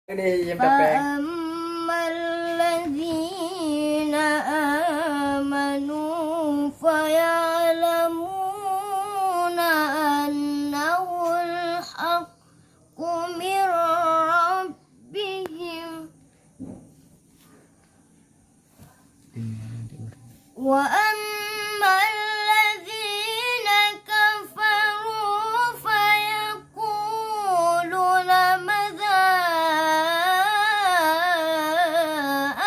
فأما الذين آمنوا فيعلمون أنه الحق من ربهم وأما الذين كفروا فيقولون ماذا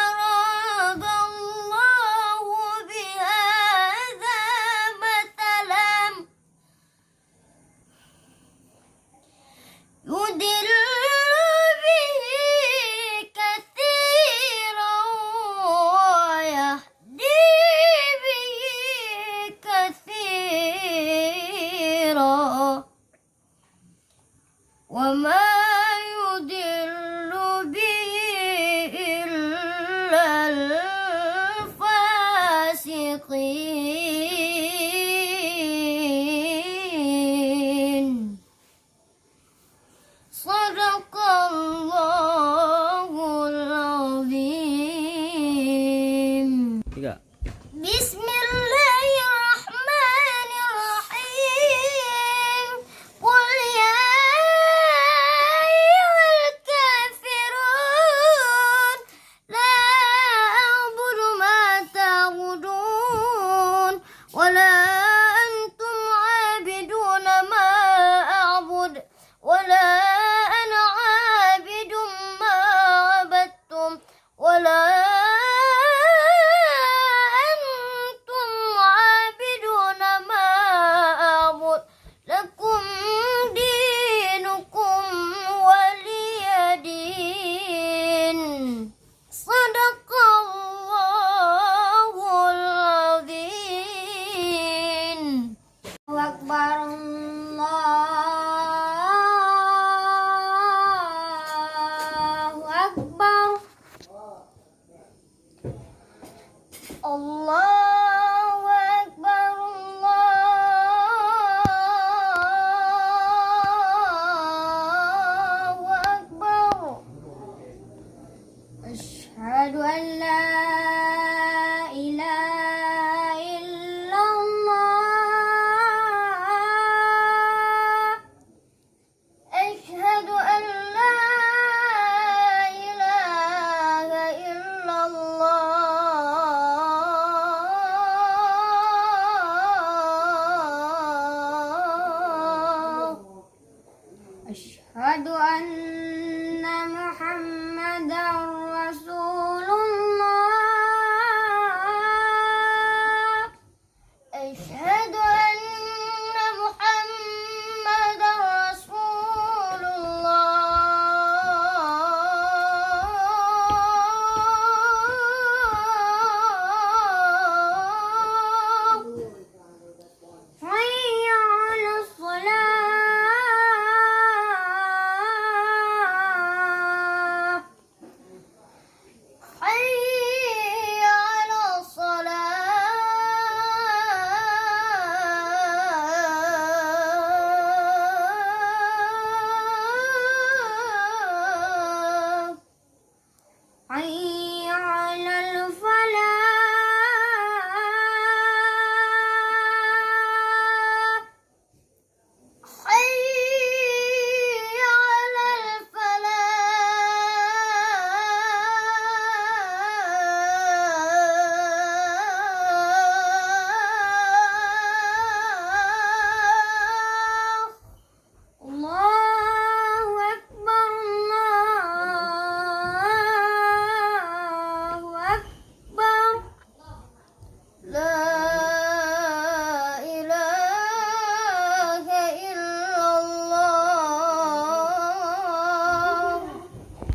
أراد الله بهذا مثلا يضل به كثيرا ويهدي به كثيرا وما يضل به إلا الفاسقين. صدق الله العظيم. بسم الله الرحمن الرحيم. قل يا أيها الكافرون لا أعبد ما تعبدون ولا أنتم عابدون ما أعبد ولا أنا عابد ما عبدتم ولا أنتم عابدون ما أعبد لكم دينكم ولي دين. صدق الله العظيم. الله أكبر الله أكبر. الله أكبر الله أكبر. أشهد أن لا إله إلا الله. أشهد أن لا إله إلا الله. أشهد أن محمدا رسول